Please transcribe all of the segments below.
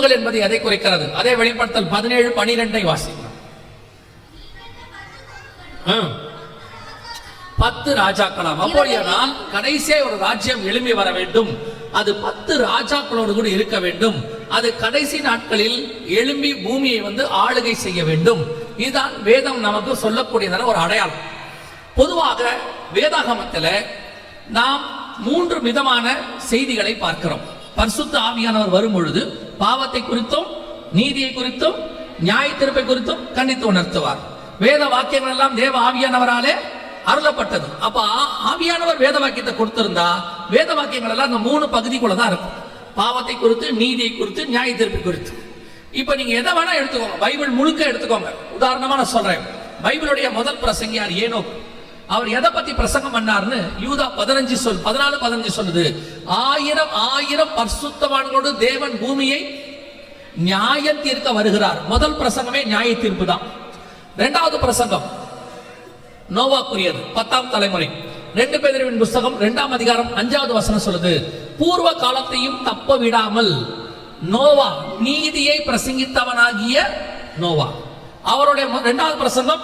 தீவுகள் என்பது எதை குறிக்கிறது? அதே வெளிப்படுத்தல் 17:12 வாசிக்கலாம். 10 ராஜாக்களாம். அப்படியானால் கடைசியா ஒரு ராஜ்யம் எழும்பி வர வேண்டும். அது 10 ராஜாக்களோடு கூட இருக்க வேண்டும். அது கடைசி நாட்களில் எழும்பி பூமியை ஆளுகை செய்ய வேண்டும். இதுதான் வேதம் நமக்கு சொல்லக்கூடியதான ஒரு அடையாளம். பொதுவாக வேதாகமத்தில் நாம் 3 விதமான செய்திகளை பார்க்கிறோம். பரிசுத்த ஆவியானவர் வரும் பொழுது பாவத்தை குறித்தும் நீதியை குறித்தும் நியாய தீர்ப்பை குறித்தும் கண்டித்து உணர்த்துவார். வேத வாக்கியங்கள் எல்லாம் தேவ ஆவியானவராலே அருளப்பட்டது. அப்ப ஆவியானவர் வேத வாக்கியத்தை கொடுத்திருந்தா வேத வாக்கியங்கள் எல்லாம் இந்த 3 பகுதிக்குள்ளதான் இருக்கும். பாவத்தை குறித்து, நீதியை குறித்து, நியாய தீர்ப்பை குறித்து. இப்ப நீங்க எதை வேணா எடுத்துக்கோங்க, பைபிள் முழுக்க எடுத்துக்கோங்க. உதாரணமா நான் சொல்றேன், பைபிளுடைய முதல் பிரசங்கியார் ஏனோக். அவர் எதை பத்தி பிரசங்கம் பண்ணார்னு யூதா 14:15 சொல்லுது. 1000 பரிசுத்தவான்களோடு தேவன் பூமியை நியாயம் தீர்க்க வருகிறார். முதல் பிரசங்கமே நியாய தீர்ப்பு தான். இரண்டாவது பிரசங்கம் நோவாக்குரியது, 10ஆம் தலைமுறை. 2 பேதுருவின் புத்தகம் 2ஆம் அதிகாரம் 5வது வசனம் சொல்லுது, பூர்வ காலத்தையும் தப்ப விடாமல் நோவா நீதியை பிரசங்கித்தவனாகிய நோவா. அவருடைய 2வது பிரசங்கம்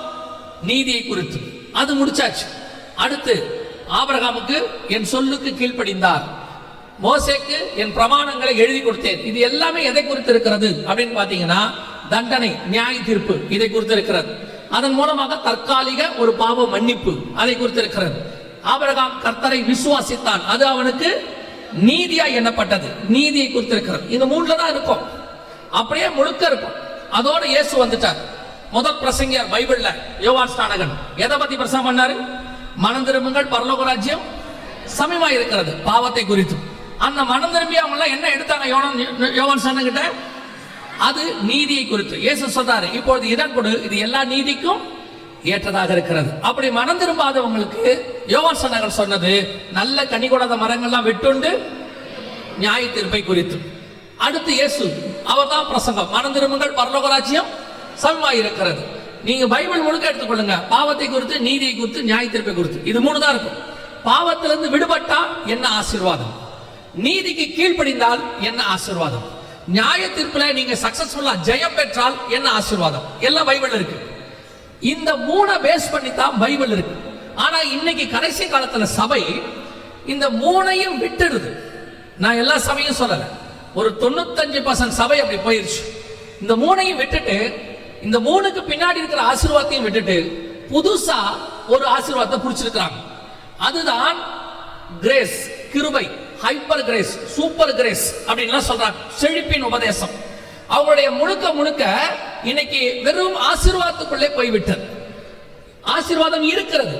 நீதியை குறித்து, அது முடிச்சாச்சு. அடுத்து ஆபிரகாமுக்கு என் சொல்லுக்கு கீழ்ப்படிந்தார், மோசேக்கு என் பிரமாணங்களை எழுதி கொடுத்தேன். இது எல்லாமே எதை குறித்து இருக்கிறது அப்படின்னு பாத்தீங்கன்னா, தண்டனை, நியாய தீர்ப்பு இதை குறித்து இருக்கிறது. அதன் மூலமாக தற்காலிக ஒரு பாவ மன்னிப்பு அதை குறித்து இருக்கிறது. ஆபிரகாம் கர்த்தரை விசுவாசித்தான், அது அவனுக்கு நீதியா எண்ணப்பட்டது, நீதியை குறித்து இருக்கிறது. இந்த 3ல தான் இருக்கும், அப்படியே முழுக்க இருக்கும். அதோட இயேசு வந்துட்டார். முதல் பிரசங்கியார் பைபிள்ல யோவான் ஸ்நானகன் எதை பத்தி பிரசங்கம் பண்ணாரு? மனம் திரும்புங்கள், பரலோக ராஜ்யம் சமீபமா இருக்கிறது, பாவத்தை குறித்து. அந்த மனம் திரும்பி அவங்க எல்லாம் என்ன எடுத்தாங்க யோவான் ஸ்நானகன் கிட்ட? அது நீதியை குறித்து. இயேசு சொல்றாரு, இப்பொழுது இடம் கொடு, இது எல்லா நீதிக்கும் ஏற்றதாக இருக்கிறது. அப்படி மனம் திரும்பாதவங்களுக்கு யோவான் ஸ்நானகன் சொன்னது நல்ல கனி கொடாத மரங்கள்லாம் வெட்டுண்டு நியாய தீர்ப்பை குறித்து. அடுத்து இயேசு, அவர் தான் பிரசங்கம், மனம் திரும்புங்கள், பரலோக ராஜ்யம் சமமாய் இருக்கிறது. நீங்க பைபிள் முழுக்க எடுத்துக்கொள்ளுங்க, பாவத்தை குறித்து, நீதியை குறித்து, நியாய தீர்ப்பை குறித்து. இது 3 தான் இருக்கும். பாவத்திலிருந்து விடுபட்டா என்ன ஆசீர்வாதம், நீதிக்கு கீழ்ப்படிந்தால் என்ன ஆசீர்வாதம், நியாய தீர்ப்புல நீங்க சக்சஸ்ஃபுல்லா ஜெயம் பெற்றால் என்ன ஆசீர்வாதம், எல்லாம் பைபிள் இருக்கு. இந்த 3 பேஸ் பண்ணி தான் பைபிள் இருக்கு. ஆனா இன்னைக்கு கடைசி காலத்துல சபை இந்த 3ஐயும் விட்டுடுது. நான் எல்லா சபையும் சொல்லல, ஒரு 95% சபை அப்படி போயிருச்சு. இந்த 3ஐயும் விட்டுட்டு, இந்த 3க்கு பின்னாடி இருக்கிற ஆசீர்வாதத்தையும் விட்டுட்டு புதுசா ஒரு ஆசீர்வாதத்தை புடிச்சிருக்காங்க. அதுதான் கிரேஸ், கிருபை, ஹைப்பர் கிரேஸ், சூப்பர் கிரேஸ் அப்படின்னு சொல்றாங்க. செழிப்பின் உபதேசம். அவங்களுடைய முழுக்க இன்னைக்கு வெறும் ஆசீர்வாதத்துக்குள்ளே போய்விட்டது. ஆசீர்வாதம் இருக்கிறது,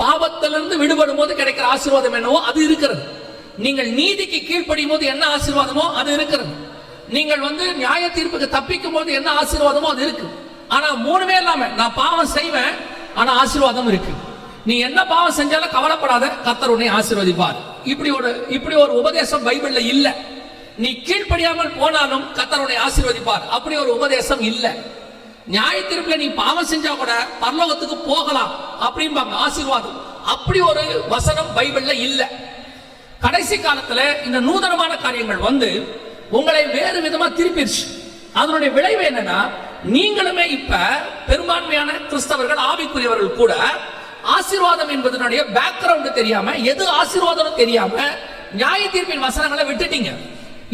பாவத்திலிருந்து விடுபடும் போது கிடைக்கிற ஆசீர்வாதம் என்னவோ அது இருக்கிறது. நீங்கள் நீதிக்கு கீழ்ப்படியும் போது என்ன ஆசீர்வாதமோ அது இருக்கிறது. நீங்கள் நியாய தீர்ப்புக்கு தப்பிக்கும் போது என்ன ஆசீர்வாதமோ அது இருக்கு. ஆனா 3மே இல்லாம நான் பாவம் செய்வேன், ஆனா ஆசீர்வாதம் இருக்கு. நீ என்ன பாவம் செஞ்சாலும் கவலைப்படாத, கர்த்தர் உன்னை ஆசீர்வதிப்பார். இப்படி ஒரு உபதேசம் பைபிள்ல இல்ல. நீ கீழ்ப்படியாமல் போனாலும் கர்த்தர் உன்னை ஆசீர்வதிப்பார், அப்படி ஒரு உபதேசம் இல்ல. நியாய தீர்ப்புல நீ பாவம் செஞ்சா கூட பரலோகத்துக்கு போகலாம் அப்படிம்பாங்க, ஆசீர்வாதம். அப்படி ஒரு வசனம் பைபிள்ல இல்ல. கடைசி காலத்துல இந்த நூதனமான காரியங்கள் உங்களை வேறு விதமா திருப்பிடுச்சு. அதனுடைய விளைவு என்னன்னா, நீங்களுமே இப்ப பெரும்பான்மையான கிறிஸ்தவர்கள், ஆவிக்குரியவர்கள் கூட ஆசீர்வாதம் என்பதனுடைய பேக்ரவுண்ட் தெரியாம, எது ஆசீர்வாதம் தெரியாம நியாய தீர்ப்பின் வசனங்களை விட்டுட்டீங்க.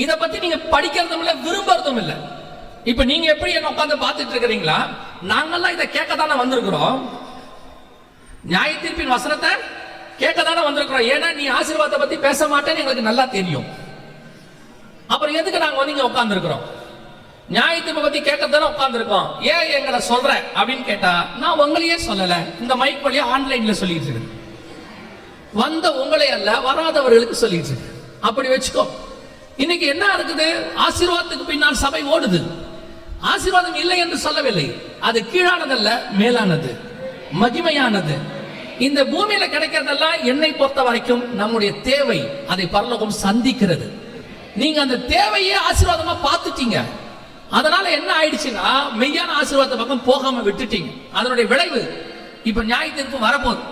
இத பத்தி நீங்க படிக்கிறதும் இல்ல, விரும்புறதும் இல்ல. இப்ப நீங்க எப்படி என்ன உட்கார்ந்து பார்த்துட்டு இருக்கிறீங்களா? நாங்கெல்லாம் இதை கேட்க தானே வந்திருக்கிறோம், நியாய தீர்ப்பின் வசனத்தை கேட்க தானே வந்திருக்கிறோம். ஏன்னா நீ ஆசீர்வாதத்தை பத்தி பேச மாட்டேன்னு எங்களுக்கு நல்லா தெரியும். அப்புறம் எதுக்கு நாங்க இங்க உட்கார்ந்து இருக்கிறோம்? நியாய தீர்ப்பை பத்தி கேட்கத்தானே உட்கார்ந்து இருக்கோம். ஏன் எங்களை சொல்ற அப்படின்னு கேட்டா, நான் உங்களையே சொல்லல, இந்த மைக் வழியா ஆன்லைன்ல சொல்லிட்டு இருக்கேன். வந்த உங்களை அல்ல, வராதவர்களுக்கு சொல்லிட்டு இருக்கு. அப்படி வச்சுக்கோ. இன்னைக்கு என்ன இருக்குது? ஆசீர்வாதத்துக்கு பின்னால் சபை ஓடுது. ஆசீர்வாதம் இல்லை என்று சொல்லவில்லை, அது கீழானதல்ல, மேலானது, மகிமையானது. இந்த பூமியில கிடைக்கிறதெல்லாம் என்னை பொறுத்த வரைக்கும் நம்முடைய தேவை, அதை பரலோகம் சந்திக்கிறது. நீங்க அந்த தேவையே ஆசீர்வாதமா பார்த்துட்டீங்க. அதனால என்ன ஆயிடுச்சுன்னா, மெய்யான ஆசீர்வாத பக்கம் போகாம விட்டுட்டீங்க. அதனுடைய விளைவு இப்ப நியாய தீர்ப்பு வரப்போகுது.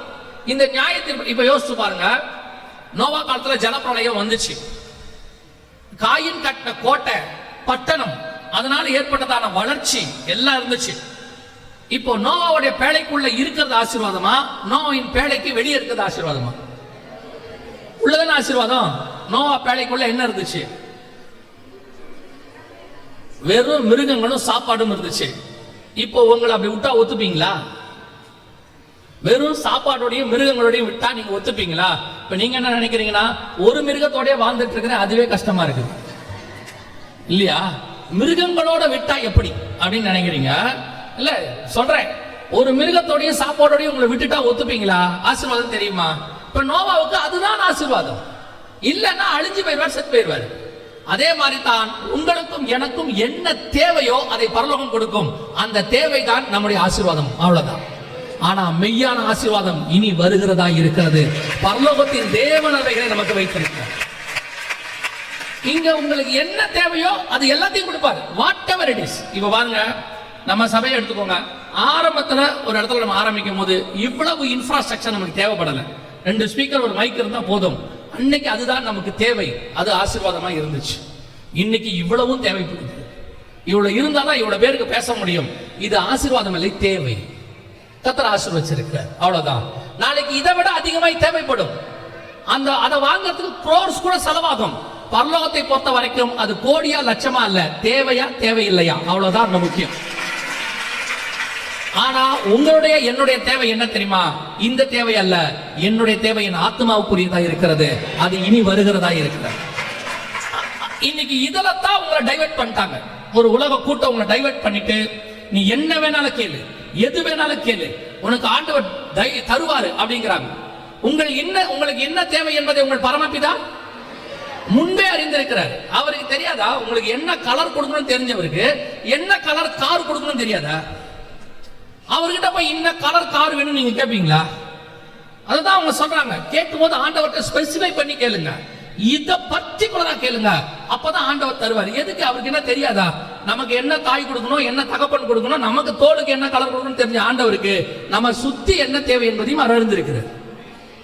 இந்த நியாய தீர்ப்பு இப்ப யோசிச்சு பாருங்க. நோவா காலத்துல ஜலப்பிரளயம் வந்துச்சு. காயின் கட்டின கோட்டை, பட்டணம் அதனால ஏற்பட்டதான வளர்ச்சி எல்லாம் இருந்துச்சு. இப்போ நோவாவுடைய பேழைக்குள்ள இருக்கிறது ஆசீர்வாதமா, நோவாவின் பேழைக்கு வெளியே இருக்கிறது ஆசீர்வாதமா? உள்ளதான ஆசீர்வாதம். நோவா பேழைக்குள்ள என்ன இருந்துச்சு? வெறும் மிருகங்களும் சாப்பாடும் இருந்துச்சு. இப்போ உங்களை அப்படி விட்டா ஒத்துப்பீங்களா? வெறும் சாப்பாடோடையும் மிருகங்களோடையும் விட்டா நீங்க ஒத்துப்பீங்களா? இப்ப நீங்க என்ன நினைக்கிறீங்கன்னா, ஒரு மிருகத்தோடய வாழ்ந்துட்டு இருக்கிறேன், அதுவே கஷ்டமா இருக்கு இல்லையா? மிருகங்களோட விட்டா எப்படி அப்படின்னு நினைக்கிறீங்க இல்ல? சொல்றேன், ஒரு மிருகத்தோடையும் சாப்பாடோடையும் உங்களை விட்டுட்டா ஒத்துப்பீங்களா? ஆசீர்வாதம் தெரியுமா? இப்ப நோவாவுக்கு அதுதான் ஆசீர்வாதம். இல்லன்னா அழிஞ்சு போயிடுவார், செத்து போயிடுவார். அதே மாதிரி தான் உங்களுக்கும் எனக்கும் என்ன தேவையோ அதை பரலோகம் கொடுக்கும். அந்த தேவை தான் நம்முடைய ஆசீர்வாதம், அவ்வளவுதான். ஆனா மெய்யான ஆசீர்வாதம் இனி வருகிறதா இருக்கிறது. பரலோகத்தின் தேவனவைகளை நமக்கு வைத்திருக்கிறார். இங்க உங்களுக்கு என்ன தேவையோ அது எல்லாத்தையும் கொடுப்பாரு, வாட் எவர் இட் இஸ். இப்ப பாருங்க, நம்ம சபையை எடுத்துக்கோங்க. ஆரம்பத்துல ஒரு இடத்துல நம்ம ஆரம்பிக்கும் போது இவ்வளவு இன்ஃப்ராஸ்ட்ரக்சர் நமக்கு தேவைப்படல. 2 ஸ்பீக்கர், ஒரு மைக் இருந்தா போதும். அன்னைக்கு அதுதான் நமக்கு தேவை, அது ஆசீர்வாதமா இருந்துச்சு. இன்னைக்கு இவ்வளவும் தேவைப்படுது. இவ்வளவு இருந்தாதான் இவ்வளவு பேருக்கு பேச முடியும். இது ஆசீர்வாதம் இல்லை, தேவை. கர்த்தர் ஆசீர்வதிச்சிருக்கிறார், அவ்வளவுதான். நாளைக்கு இதை விட அதிகமாய் தேவைப்படும். அதை வாங்கறதுக்கு crores கூட செலவாகும். பரலோகத்தை பொறுத்த வரைக்கும் அது கோடியா லட்சமா அல்ல, தேவையா தேவையில்லையா, அவ்வளவுதான் முக்கியம். ஆனா உங்களுடைய என்னுடைய தேவை என்ன தெரியுமா? இந்த தேவை அல்ல, என்னுடைய தேவை என் ஆத்மாவுக்குரியதா இருக்கிறது, அது இனி வருகிறதா இருக்கிறது. இன்னைக்கு இதுல தான் உங்களை டைவர்ட் பண்ணிட்டாங்க. ஒரு உலக கூட்டம் உங்களை டைவர்ட் பண்ணிட்டு, நீ என்ன வேணாலும் கேளு, எது வேணாலும் கேளு, உனக்கு ஆண்டவர் தருவாரு அப்படிங்கிறாங்க. உங்களுக்கு என்ன தேவை என்பதை உங்கள் பரமபிதா முன்பே அறிந்திருக்கிறார். அவருக்கு தெரியாதா? உங்களுக்கு என்ன கலர் கொடுக்கணும்னு தெரிஞ்சவருக்கு என்ன கலர் கார் கொடுக்கணும்னு தெரியாதா? அவர்கிட்ட போய் என்ன கலர் கார் வேணும் நீங்க கேட்பீங்களா? அதுதான் அவங்க சொல்றாங்க. கேட்கும் போது ஆண்டவர்கிட்ட ஸ்பெசிஃபை பண்ணி கேளுங்க, இத பர்டிகுலரா கேளுங்க, அப்பதான் ஆண்டவர் தருவார். எதுக்கு? அவருக்கு என்ன தெரியாதா? நமக்கு என்ன தாய் கொடுக்கணும், என்ன தகப்பன் கொடுக்கணும், நமக்கு தோலுக்கு என்ன கலர் கொடுக்கணும் தெரிஞ்ச ஆண்டவருக்கு நம்ம சுத்தி என்ன தேவை என்பதையும் அறிந்திருக்கிறார்.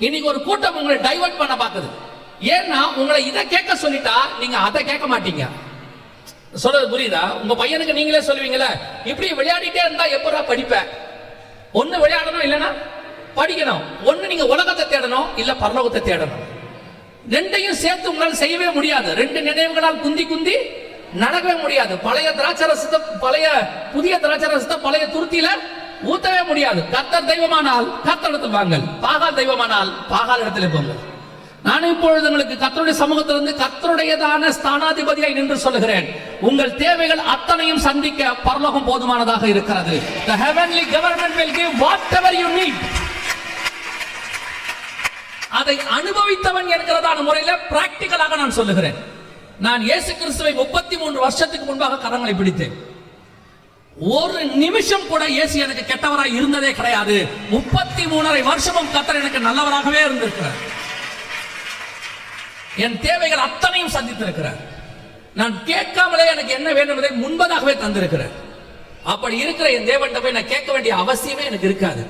இன்னைக்கு ஒரு கூட்டம் உங்களை டைவர்ட் பண்ண பாக்குது. ஏன்னா உங்களை இதை கேட்க சொல்லிட்டா நீங்க அதை கேட்க மாட்டீங்க. சொல்றது புரியுதா? உங்க பையனுக்கு நீங்களே சொல்லுவீங்களா, இப்படி விளையாடிட்டே இருந்தா எப்படா படிப்பேன்? ஒண்ணு விளையாடணும், இல்லைன்னா படிக்கணும். ஒண்ணு நீங்க உலகத்தை தேடணும், இல்ல பரலோகத்தை தேடணும். ரெண்டையும் சேர்த்து உங்களால் செய்யவே முடியாது. 2 நினைவுகளால் குந்தி குந்தி நடக்கவே முடியாது. பழைய புதிய திராட்சை ரசத்தை பழைய துருத்தியில ஊத்தவே முடியாது. கர்த்தர் தெய்வமானால் கர்த்தரிடத்தில் வாங்கள், பாகால் தெய்வமானால் பாகால் இடத்துல போங்கள். நான் இப்பொழுது உங்களுக்கு கர்த்தருடைய சமூகத்திலிருந்து கர்த்தருடையதான ஸ்தானாதிபதியாய் நின்று சொல்லுகிறேன், உங்கள் தேவைகள் அத்தனையும் சந்திக்க பரலோகம் போதுமானதாக இருக்கிறது. The heavenly government will give whatever you need. அதை அனுபவித்தவன் என்கிறதான முறையில பிராக்டிகலாக நான் சொல்லுகிறேன். நான் இயேசு கிறிஸ்துவை 33 வருஷத்துக்கு முன்பாக கரங்களை பிடித்தேன். ஒரு நிமிஷம் கூட இயேசு எனக்கு கெட்டவராய் இருந்ததே கிடையாது. 33 வருஷமும் கர்த்தர் எனக்கு நல்லவராகவே இருந்திருக்கிறார். என் தேவைகள் அத்தனையும் சந்தித்திருக்கிறார். நான் கேட்காமலே எனக்கு என்ன வேண்டும் என்பதை முன்பதாகவே தந்திருக்கிறார். அப்படி இருக்கிற என் தேவன்கிட்ட போய் நான் கேட்க வேண்டிய அவசியமே எனக்கு இருக்காது.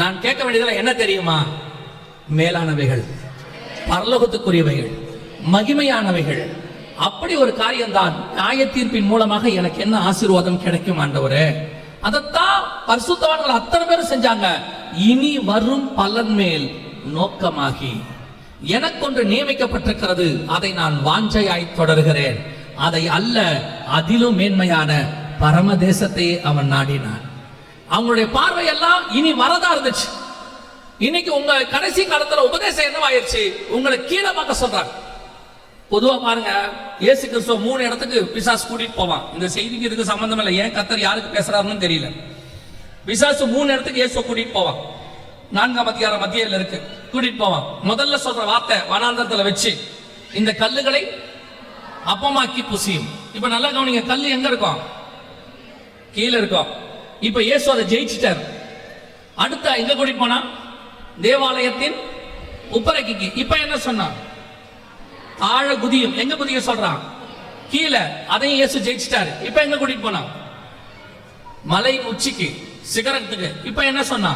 நான் கேட்க வேண்டியதெல்லாம் என்ன தெரியுமா? மேலானவைகள், பரலோகத்துக்குரியவைகள், மகிமையானவைகள். அப்படி ஒரு காரியம்தான். நியாய தீர்ப்பின் மூலமாக எனக்கு என்ன ஆசீர்வாதம் கிடைக்கும் ஆண்டவரே, அதைத்தான் பரிசுத்தவான்கள் அத்தனை பேரும் செஞ்சாங்க. இனி வரும் பலன் மேல் நோக்கமாகி எனக்கொன்று நியமிக்கப்பட்டிருக்கிறது, அதை நான் வாஞ்சையாய் தொடர்கிறேன். அதை அல்ல, அதிலும் மேன்மையான பரமதேசத்தை அவன் நாடினான். அவங்களுடைய பார்வையெல்லாம் இனி வரதா இருந்துச்சு. இன்னைக்கு உங்க கடைசி காலத்துல உபதேசம் என்னவாயிருச்சு? உங்களை கீழே பார்க்க சொல்றாங்க. பொதுவா பாருங்க, இயேசு கிறிஸ்துவ 3 இடத்துக்கு பிசாசு கூட்டிட்டு போவான். இந்த செய்திக்கு இதுக்கு சம்பந்தம் இல்லை, ஏன் கர்த்தர் யாருக்கு பேசுறாருன்னு தெரியல. பிசாசு 3 இடத்துக்கு இயேசு கூட்டிட்டு போவான். 4ஆம் அதிகாரம் மத்தியில இருக்கு, கூட்டிட்டு போவான். முதல்ல சொல்ற வார்த்தை வனாந்தரத்துல வச்சு, இந்த கல்லுகளை அப்பமாக்கி புசியும். இப்ப நல்லா கவனிங்க, கல்லு எங்க இருக்கும்? கீழே இருக்கும். இப்ப இயேசு அதை ஜெயிச்சிட்டார். அடுத்த எங்க கூட்டிட்டு போனா? தேவாலயத்தின் உப்பரைக்கு. இப்ப என்ன சொன்னா? ஆழ குதியும். எங்க குதிக்க சொல்றான்? கீழே. அதையும் இயேசு ஜெயிச்சிட்டாரு. இப்ப எங்க கூட்டிட்டு போனா? மலை உச்சிக்கு, சிகரத்துக்கு. இப்ப என்ன சொன்னா?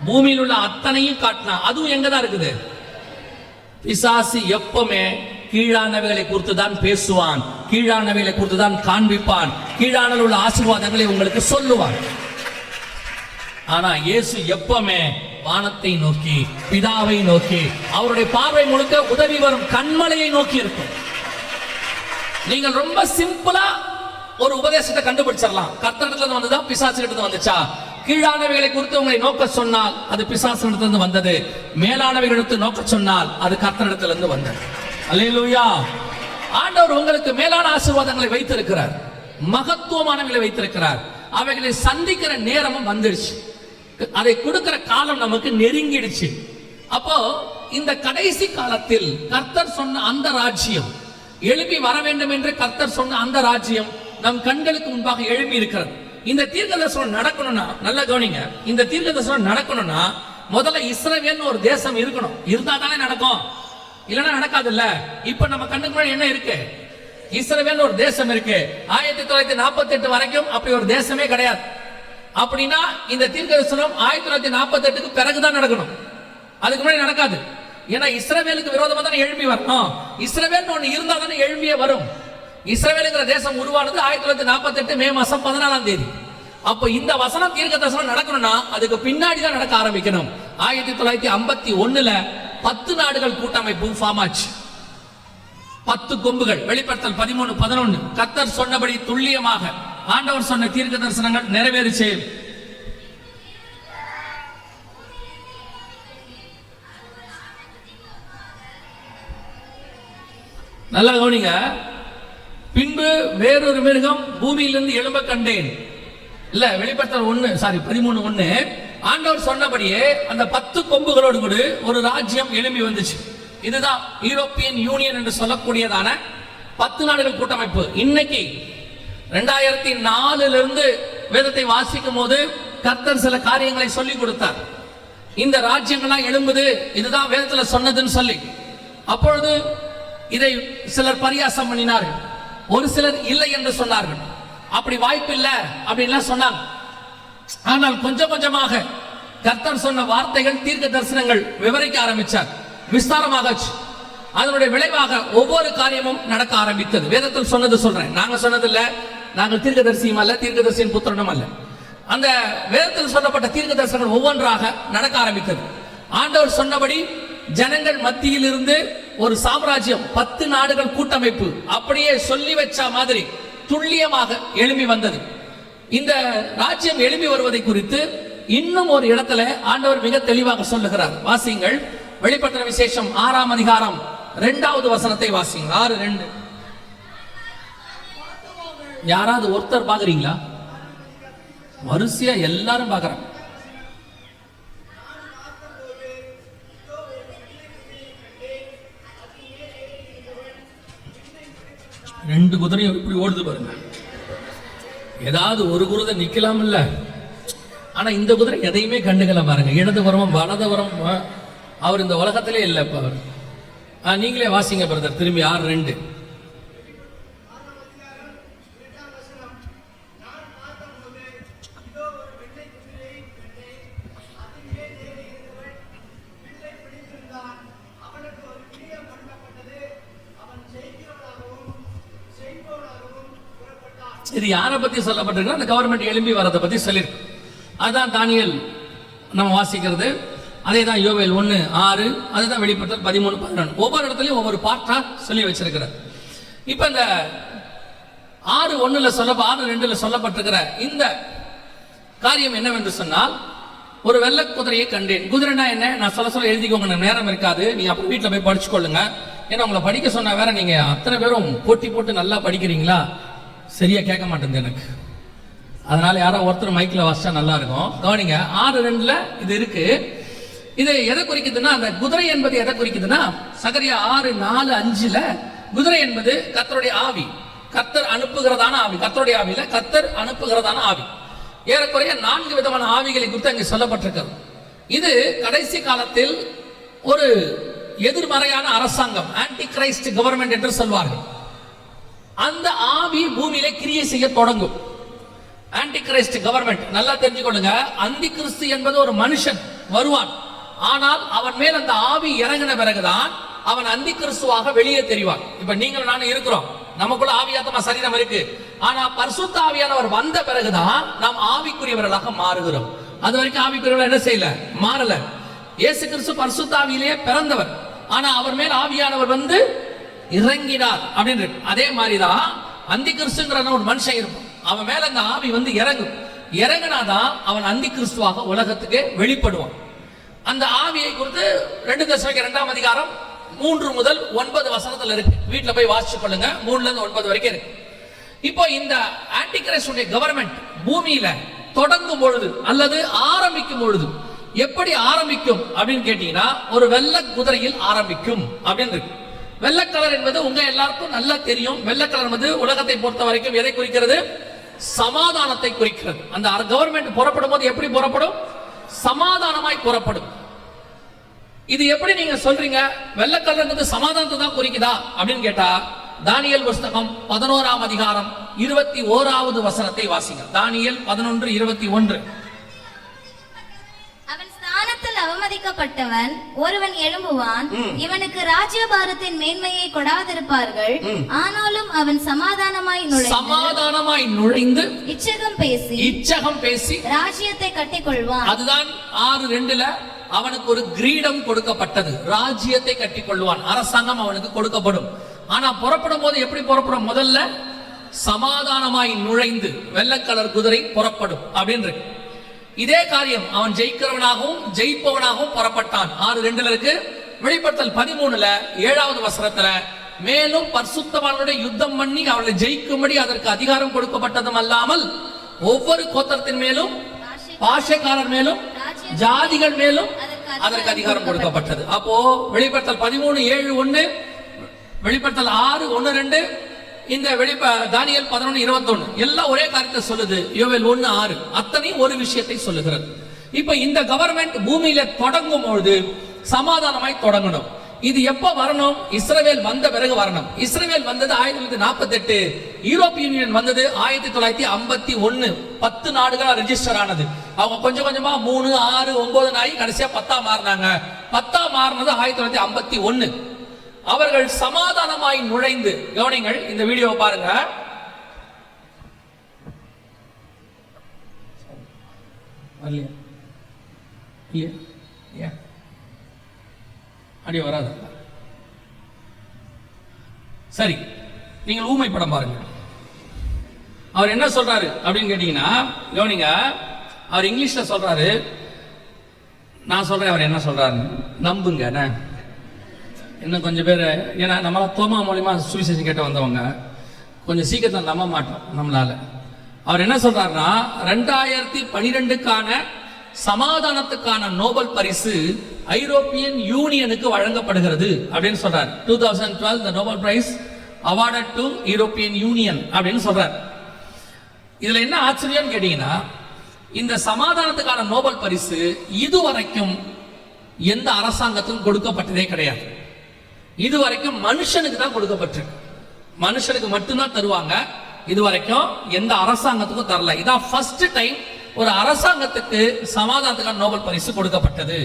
பூமியில் உள்ள அத்தனையும் காட்டினா. அதுவும் எங்கதான் இருக்குது? பிசாசு எப்பவுமே கீழானவைகளை குறித்து தான் பேசுவான், கீழானவைகளை குறித்து தான் காண்பிப்பான், கீழானல் உள்ள ஆசீர்வாதங்களை உங்களுக்கு சொல்லுவான். ஆனா இயேசு எப்பவுமே வானத்தை நோக்கி, பிதாவை நோக்கி, அவருடைய பார்வை முழுக்க உதவி வரும் கண்மலையை நோக்கி இருக்கும். நீங்கள் ரொம்ப சிம்பிளா ஒரு உபதேசத்தை கண்டுபிடிச்சிடலாம். கர்த்தரிடத்துல வந்ததா, பிசாசு கிட்ட வந்துச்சா? கீழானவைகளை குறித்து உங்களை நோக்க சொன்னால் அது பிசாசிடத்திலிருந்து வந்தது, மேலானவைகளுக்கு நோக்க சொன்னால் அது கர்த்தரிடத்திலிருந்து வந்தது. அல்லேலூயா. ஆண்டவர் உங்களுக்கு மேலான ஆசீர்வாதங்களை வைத்திருக்கிறார், மகத்துவமானவைகளை வைத்திருக்கிறார். அவைகளை சந்திக்கிற நேரமும் வந்துடுச்சு, அதை கொடுக்கிற காலம் நமக்கு நெருங்கிடுச்சு. அப்போ இந்த கடைசி காலத்தில் கர்த்தர் சொன்ன அந்த ராஜ்யம் எழுப்பி வர வேண்டும் என்று கர்த்தர் சொன்ன அந்த ராஜ்யம் நம் கண்களுக்கு முன்பாக எழுப்பி இருக்கிறது. இந்த தீர்க்கதரிசனம் நடக்கணும்னா, நல்ல கவனிங்க, இந்த தீர்க்கதரிசனம் நடக்கணும்னா முதல்ல இஸ்ரவேல்னு ஒரு தேசம் இருக்கணும். இருந்தா தானே நடக்கும், இல்லைன்னா நடக்காது. இல்ல, இப்ப நம்ம கண்ணுக்கு முன்னாடி என்ன இருக்கு? இஸ்ரவேல்னு ஒரு தேசம் இருக்கு. 1948 வரைக்கும் அப்படி ஒரு தேசமே கிடையாது. அப்படின்னா இந்த தீர்க்கதரிசனம் 1948க்கு பிறகுதான் நடக்கணும், அதுக்கு முன்னாடி நடக்காது. ஏன்னா இஸ்ரவேலுக்கு விரோதமா தானே எழுப்பி வரணும். இஸ்ரவேல் ஒண்ணு இருந்தா தானே எழுப்பியே வரும். இஸ்ரவேலுங்கிற தேசம் உருவானது 1948 மே மாசம் 14ஆம் தேதி. அப்ப இந்த வசனம் தீர்க்கதரிசனம் நடக்கணும்னா அதுக்கு பின்னாடி தான் நடக்க ஆரம்பிக்கணும். 1951ல 10 நாடுகள் கூட்டமைப்பு ஃபார்ம் ஆச்சு. 10 கொம்புகள். வெளிப்படுத்தல் 13:11. கர்த்தர் சொன்னபடி துல்லியமாக ஆண்டவர் சொன்ன தீர்க்க தரிசனங்கள் நிறைவேறுச்சு. நல்லா கவனிங்க. பின்பு வேறொரு மிருகம் பூமியிலிருந்து எழும்ப கண்டேன். இல்ல, வெளிப்படுத்தல் 13:1. ஆண்டவர் சொன்னபடியே அந்த 10 கொம்புகளோடு கூட ஒரு ராஜ்யம் எழும்பி வந்துச்சு. இதுதான் யூரோப்பியன் யூனியன் என்று சொல்லக்கூடியதான 10 நாடுகள் கூட்டமைப்பு. இன்னைக்கு 2004 இருந்து வேதத்தை வாசிக்கும் போது கர்த்தர் சில காரியங்களை சொல்லி கொடுத்தார். இந்த ராஜ்யங்கள்லாம் எழும்புது, இதுதான் வேதத்துல சொன்னதுன்னு சொல்லி. அப்பொழுது இதை சிலர் பரியாசம் பண்ணினார்கள், ஒரு சிலர் இல்லை என்று சொன்னார்கள். அப்படி வாய்ப்பு இல்லை அப்படின்லாம் சொன்னாங்க. ஆனால் கொஞ்சம் கொஞ்சமாக கர்த்தர் சொன்ன வார்த்தைகள், தீர்க்க தரிசனங்கள் விவரிக்க ஆரம்பிச்சார், விஸ்தாரமாக. அதனுடைய விளைவாக ஒவ்வொரு காரியமும் நடக்க ஆரம்பித்தது. வேதத்தில் சொன்னது சொல்றேன், நாங்க சொன்னது இல்ல, நாங்கள் தீர்க்கதரிசியும் அல்ல, தீர்க்கதரிசியின் புத்திரனும் அல்ல. அந்த வேதத்தில் சொல்லப்பட்ட தீர்க்க தரிசனங்கள் ஒவ்வொன்றாக நடக்க ஆரம்பித்தது. ஆண்டவர் சொன்னபடி ஜனங்கள் மத்தியில் இருந்து ஒரு சாம்ராஜ்யம், 10 நாடுகள் கூட்டமைப்பு அப்படியே சொல்லி வச்ச மாதிரி துல்லியமாக எழும்பி வந்தது. இந்த ராஜ்யம் எழும்பி வருவதை குறித்து இன்னும் ஒரு இடத்துல ஆண்டவர் மிக தெளிவாக சொல்லுகிறார். வாசிங்கள், வெளிப்படுத்தின விசேஷம் 6ஆம் அதிகாரம் 2வது வசனத்தை வாசிங்கள். 6:2. யாராவது ஒருத்தர் பாக்குறீங்களா? வரிசையா எல்லாரும் பாக்குறாங்க. ரெண்டு குதிரையும் இப்படி ஓடுது பாருங்க. ஏதாவது ஒரு குதிரை நிக்கலாம் இல்ல, ஆனா இந்த குதிரை எதையுமே கண்டுக்கல பாருங்க. இடதுபுறமும் வலதுபுறமும் அவர் இந்த உலகத்திலே இல்லை. இப்ப அவர் நீங்களே வாசிங்க பிரதர், திரும்பி 6:2. இது யாரை பத்தி சொல்லப்பட்டிருக்கு? அந்த கவர்மெண்ட் எழும்பி வரதை பத்தி சொல்லியிருக்கு. அதுதான் தானியேல் நம்ம வாசிக்கிறது. அதே தான் யோவேல் 1:6, அதுதான் வெளிப்படுத்தல் 13:11. ஒவ்வொரு இடத்துலையும் ஒவ்வொரு பார்ட்டா சொல்லி வச்சிருக்கிறார். இப்ப இந்த 6:1 6:2 சொல்லப்பட்டிருக்கிற இந்த காரியம் என்னவென்று சொன்னால், ஒரு வெள்ளை குதிரையை கண்டேன். குதிரைனா என்ன? நான் சொல்ல எழுதிக்கோங்க, நேரம் இருக்காது, நீங்க அப்ப வீட்டுல போய் படிச்சுக்கொள்ளுங்க. ஏன்னா உங்களை படிக்க சொன்ன வேற, நீங்க அத்தனை பேரும் போட்டி போட்டு நல்லா படிக்கிறீங்களா, சரியா கேட்க மாட்டேங்குது எனக்கு. அதனால யாரோ ஒருத்தர் மைக்ல வாசிச்சா நல்லா இருக்கும். கவனிங்க, 6:2 இது இருக்கு. இது எதை குறிக்குதுன்னா, அந்த குதிரை என்பது எதை குறிக்குதுன்னா, சகரியா 6:4-5 குதிரை என்பது கர்த்தருடைய ஆவி, கர்த்தர் அனுப்புகிறதான ஆவி. கர்த்தருடைய ஆவியில கர்த்தர் அனுப்புகிறதான ஆவி. ஏறக்குறைய 4 விதமான ஆவிகளை குறித்து அங்கே சொல்லப்பட்டிருக்கிறது. இது கடைசி காலத்தில் ஒரு எதிர்மறையான அரசாங்கம், ஆன்டி கிரைஸ்ட் கவர்மெண்ட் என்று சொல்வார்கள். அந்த ஆவி பூமியிலே கிரியை செய்ய தொடங்கும். ஆன்டி கிரைஸ்ட் கவர்மெண்ட் நல்லா தெரிஞ்சுக்கொள்ளுங்க. அந்தி கிறிஸ்து என்பது ஒரு மனுஷன் வருவான், ஆனால் அவன் மேல் அந்த ஆவி இறங்கின பிறகுதான் அவன் அந்தி கிறிஸ்துவாக வெளியே தெரிவான். இப்ப நீங்கள் நானும் இருக்கிறோம், நமக்குள்ள ஆவியாத்மா சரீரம் இருக்கு. ஆனா பரிசுத்த ஆவியானவர் வந்த பிறகுதான் நாம் ஆவிக்குரியவர்களாக மாறுகிறோம். அது வரைக்கும் ஆவிக்குரியவர்கள் என்ன செய்யல, மாறல. இயேசு கிறிஸ்து பரிசுத்த ஆவியிலேயே பிறந்தவர், ஆனா அவர் மேல் ஆவியானவர் வந்து இறங்கினார் அப்படின்னு. அதே மாதிரிதான் அந்தி கிறிஸ்துங்கிற ஒரு மனுஷன் இருப்பான், அவன் மேல அந்த ஆவி வந்து இறங்கும். இறங்கினாதான் அவன் அந்தி கிறிஸ்துவாக உலகத்துக்கு வெளிப்படுவான். அந்த ஆவியை குறித்து 2 தெசலோனிக்கேயர் 2ஆம் அதிகாரம் 3 முதல் 9 வசனத்துல இருக்கு. வீட்டுல போய் வாசிச்சு கொள்ளுங்க, 3ல இருந்து 9 வரைக்கும் இருக்கு. இப்போ இந்த ஆன்டி கிரைஸ்டுடைய கவர்மெண்ட் பூமியில தொடங்கும் பொழுது அல்லது ஆரம்பிக்கும் பொழுது எப்படி ஆரம்பிக்கும் அப்படின்னு கேட்டீங்கன்னா, ஒரு வெள்ளை குதிரையில் ஆரம்பிக்கும் அப்படின்னு இருக்கு. வெள்ளை கலர் என்பது உங்க எல்லாருக்கும் நல்லா தெரியும். வெள்ளை கலர் என்பது உலகத்தை பொறுத்த வரைக்கும் எதை குறிக்கிறது? சமாதானத்தை குறிக்கிறது. அந்த கவர்மெண்ட் புறப்படும் போது எப்படி புறப்படும்? சமாதானமாய் புறப்படும். இது எப்படி நீங்க சொல்றீங்க வெள்ளை கலர் சமாதானத்தை தான் குறிக்குதா அப்படின்னு கேட்டா, தானியேல் புஸ்தகம் 11ஆம் அதிகாரம் 21வது வசனத்தை வாசிங்க. தானியேல் 11:21. அவன் ஸ்தானத்தில் அவமதிக்கப்பட்டவன் ஒருவன் எழும்புவான், இவனுக்கு ராஜ்யபாரத்தின் மேன்மையை கொடாதிருப்பார்கள். ஆனாலும் அவன் சமாதானமாய் நுழைந்து இச்சகம் பேசி ராஜ்யத்தை கட்டிக்கொள்வான். அதுதான் 6:2ல அவனுக்கு ஒரு கிரீடம் கொடுக்கப்பட்டது. ராஜ்யத்தை கட்டிக்கொள்வான், அரசாங்கம் அவனுக்கு கொடுக்கப்படும். ஆனா புறப்படும் போது எப்படி புறப்படும்? முதல்ல சமாதானமாய் நுழைந்து வெள்ளை கலர் குதிரை புறப்படும் அப்படின்னு. இதே காரியம் அவன் ஜெயிக்கிறவனாகவும் ஜெயிப்பவனாகவும் புறப்பட்டான். 6:2ல இருக்கு. வெளிப்படுத்தல் 13ல 7வது வசனத்துல, மேலும் பரிசுத்தவான்களுடைய யுத்தம் பண்ணி அவர்களை ஜெயிக்கும்படி அதற்கு அதிகாரம் கொடுக்கப்பட்டதும் அல்லாமல் ஒவ்வொரு கோத்திரத்தின் மேலும் பாஷைக்காரர் மேலும் ஜாதிகள் மேலும் அதற்கு அதிகாரம் கொடுக்கப்பட்டது. அப்போ வெளிப்படுத்தல் 13:7:1, வெளிப்படுத்தல் 6:1-2, இந்த தானியேல் 11:21 எல்லாம் ஒரே காரியத்தை சொல்லுது. யோவேல் 1:6 அத்தனையும் ஒரு விஷயத்தை சொல்லுகிறது. இப்ப இந்த கவர்மெண்ட் பூமியில தொடங்கும் பொழுது சமாதானமாய் தொடங்கணும். இது எப்ப வரணும்? இஸ்ரவேல் வந்த பிறகு வரணும். இஸ்ரவேல் வந்தது 1948, யூரோப்பிய யூனியன் வந்தது 1951. 10 நாடுகளா ரெஜிஸ்டர் ஆனது. அவங்க கொஞ்சம் கொஞ்சமா 3, 6, 9 ஆகி கடைசியா 10 மாறினாங்க. 10 மாறினது 1951. அவர்கள் சமாதானமாய் நுழைந்து, கவனிங்கள், இந்த வீடியோவை பாருங்க. அடி வராது. சரி, நீங்கள் ஊமை படம் பாருங்க. அவர் என்ன சொல்றாரு அப்படின்னு கேட்டீங்கன்னா, கவனிங்க, அவர் இங்கிலீஷ்ல சொல்றாரு. நான் சொல்றேன் அவர் என்ன சொல்றாரு, நம்புங்க. இன்னும் கொஞ்சம் பேர், ஏன்னா நம்மள தோமா மூலியமா சுவிசேஷம் கேட்டு வந்தவங்க கொஞ்சம் சீக்கிரத்தில் நம்ப மாட்டோம் நம்மளால. அவர் என்ன சொல்றாருன்னா, 2012க்கான சமாதானத்துக்கான நோபல் பரிசு ஐரோப்பியன் யூனியனுக்கு வழங்கப்படுகிறது அப்படின்னு சொல்றாரு. 2012 the Nobel Prize awarded to European Union அப்படின்னு சொல்றாரு. இதுல என்ன ஆச்சரியம் கேட்டீங்கன்னா, இந்த சமாதானத்துக்கான நோபல் பரிசு இதுவரைக்கும் எந்த அரசாங்கத்துக்கும் கொடுக்கப்பட்டதே கிடையாது. இதுவரைக்கும் மனுஷனுக்கு தான் கொடுக்கப்பட்டிருக்கு. மனுஷனுக்கு மட்டும்தான் தருவாங்க. இதுவரைக்கும் எந்த அரசாங்கத்துக்கும் தரல. இதான் ஃபர்ஸ்ட் டைம் ஒரு அரசாங்கத்துக்கு சமாதானத்துக்கான நோபல் பரிசு கொடுக்கப்பட்டது.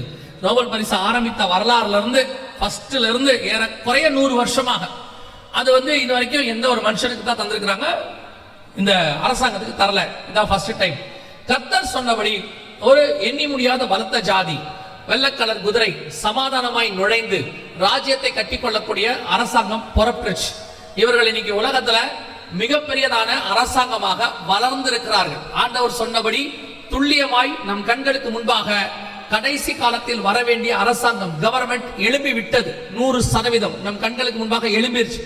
நோபல் பரிசு ஆரம்பித்த வரலாறுல இருந்து ஃபர்ஸ்ட்ல இருந்து ஏறக்குறைய 100 வருஷமாக அது இது வரைக்கும் எந்த ஒரு மனுஷனுக்கு தான் தந்திருக்கிறாங்க, இந்த அரசாங்கத்துக்கு தரல. இதான் ஃபர்ஸ்ட் டைம். கர்த்தர் சொன்னபடி ஒரு எண்ணி முடியாத பலத்த ஜாதி, வெள்ளக்கலர் குதிரை சமாதானமாய் நுழைந்து ராஜ்யத்தை கட்டிக்கொள்ளக்கூடிய அரசாங்கம் புறப்பட்டுச்சு. இவர்கள் இன்னைக்கு உலகத்துல மிகப்பெரியதான அரசாங்கமாக வளர்ந்திருக்கிறார்கள். ஆண்டவர் சொன்னபடி துல்லியமாய் நம் கண்களுக்கு முன்பாக கடைசி காலத்தில் வர வேண்டிய அரசாங்கம் கவர்மெண்ட் எழுப்பி விட்டது. 100% நம் கண்களுக்கு முன்பாக எழும்பிருச்சு.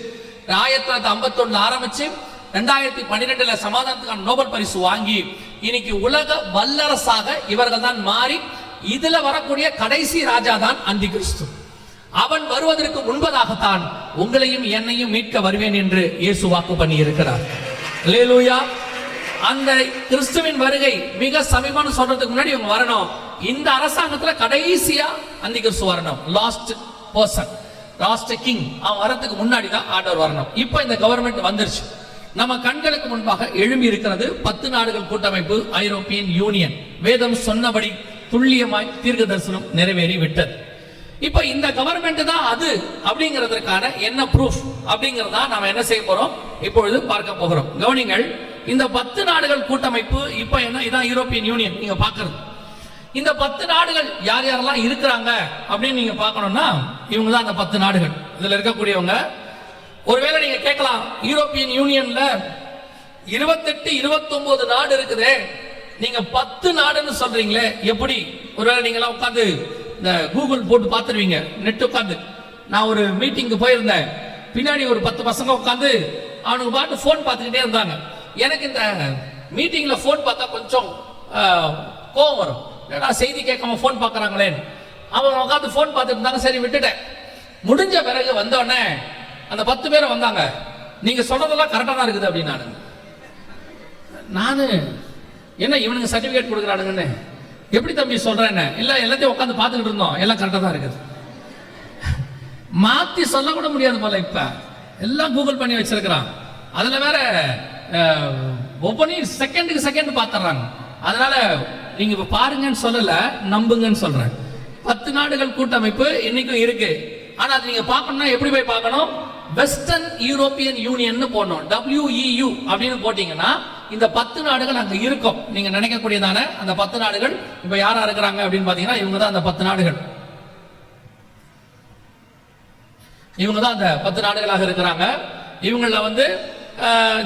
1951 ஆரம்பிச்சு 2012 சமாதானத்துக்கான நோபல் பரிசு வாங்கி இன்னைக்கு உலக வல்லரசாக இவர்கள் தான் மாறி, இதுல வரக்கூடிய கடைசி ராஜா தான் அந்தி கிறிஸ்து. அவன் வருவதற்கு முன்பதாகத்தான் உங்களையும் என்னையும் மீட்க வருவேன் என்று இயேசு வாக்கு பண்ணி இருக்கிறார். அல்லேலூயா. அந்த கிறிஸ்துவின் வருகை மிக சமீபம் சொல்றதுக்கு முன்னாடி இவங்க வரணும். இந்த அரசாங்கத்துல கடைசியா அந்தி கிறிஸ்து வரணும். லாஸ்ட் பர்சன், லாஸ்ட் கிங், அவன் வரதுக்கு முன்னாடி தான் ஆண்டவர் வரணும். இப்ப இந்த கவர்மெண்ட் வந்துருச்சு, நம்ம கண்களுக்கு முன்பாக எழும்பி இருக்கிறது. 10 நாடுகள் கூட்டமைப்பு, ஐரோப்பியன் யூனியன். வேதம் சொன்னபடி துல்லியமாய் தீர்க்க தரிசனம் நிறைவேறி விட்டது. இப்ப இந்த கவர்மெண்ட் தான் அது அப்படிங்கிறதுக்கான என்ன ப்ரூஃப் அப்படிங்கறதா நாம என்ன செய்ய போறோம் இப்பொழுது பார்க்க போகிறோம். கவனிங்கள், இந்த 10 நாடுகள் கூட்டமைப்பு இப்ப என்ன, இதான் யூரோப்பியன் யூனியன். நீங்க பாக்குறது இந்த 10 நாடுகள் யார் யாரெல்லாம் இருக்கிறாங்க அப்படின்னு நீங்க பார்க்கணும்னா இவங்க தான் அந்த 10 நாடுகள். இதுல இருக்கக்கூடியவங்க. ஒருவேளை நீங்க கேட்கலாம், யூரோப்பியன் யூனியன்ல 28 29 நாடு இருக்குதே, நீங்க 10 நாடுன்னு சொல்றீங்களே எப்படி? ஒருவேளை நீங்க எல்லாம் உட்காந்து இந்த கூகுள் போட்டு பார்த்துருவீங்க, நெட் உட்காந்து. நான் ஒரு மீட்டிங்க்கு போயிருந்தேன், பின்னாடி ஒரு 10 பசங்க உட்காந்து அவனுக்கு பாட்டு போன் பார்த்துக்கிட்டே இருந்தாங்க. எனக்கு இந்த மீட்டிங்ல போன் பார்த்தா கொஞ்சம் கோவம் வரும். என்னடா செய்தி கேட்காம போன் பார்க்கறாங்களே. அவங்க உட்காந்து போன் பார்த்துட்டு இருந்தாங்க, சரி விட்டுட்டேன். முடிஞ்ச பிறகு வந்தோடனே அந்த 10 பேரும் வந்தாங்க, நீங்க சொல்றதெல்லாம் கரெக்டா தான் இருக்குது அப்படின்னு. நானு என்ன இவனுங்க சர்டிபிகேட் கொடுக்குறானுங்கன்னு எப்படி தம்பி சொல்றேன்னு, இல்ல எல்லாத்தையும் உட்காந்து பார்த்துக்கிட்டு இருந்தோம், எல்லாம் கரெக்டா தான் இருக்குது. மாத்தி சொல்ல கூட முடியாது போல. இப்ப எல்லாம் கூகுள் பண்ணி வச்சிருக்கிறான். அதுல வேற ஒவ்வொன்றையும் செகண்டுக்கு செகண்ட் பார்த்துறாங்க. அதனால நீங்க இப்ப பாருங்கன்னு சொல்லல, நம்புங்கன்னு சொல்றேன். 10 நாடுகள் கூட்டமைப்பு இன்னைக்கும் இருக்கு. ஆனா அது நீங்க பார்க்கணும்னா எப்படி போய் பார்க்கணும்? வெஸ்டர்ன் யூரோப்பியன் யூனியன் போடணும். WEU அப்படின்னு போட்டீங்கன்னா இந்த 10 நாடுகள் அங்க இருக்கும். நீங்க நினைக்கக்கூடியதான அந்த 10 நாடுகள் இப்ப யாரா இருக்கிறாங்க அப்படின்னு பாத்தீங்கன்னா இவங்க தான் அந்த 10 நாடுகள். இவங்க தான் அந்த 10 நாடுகளாக இருக்கிறாங்க. இவங்கள வந்து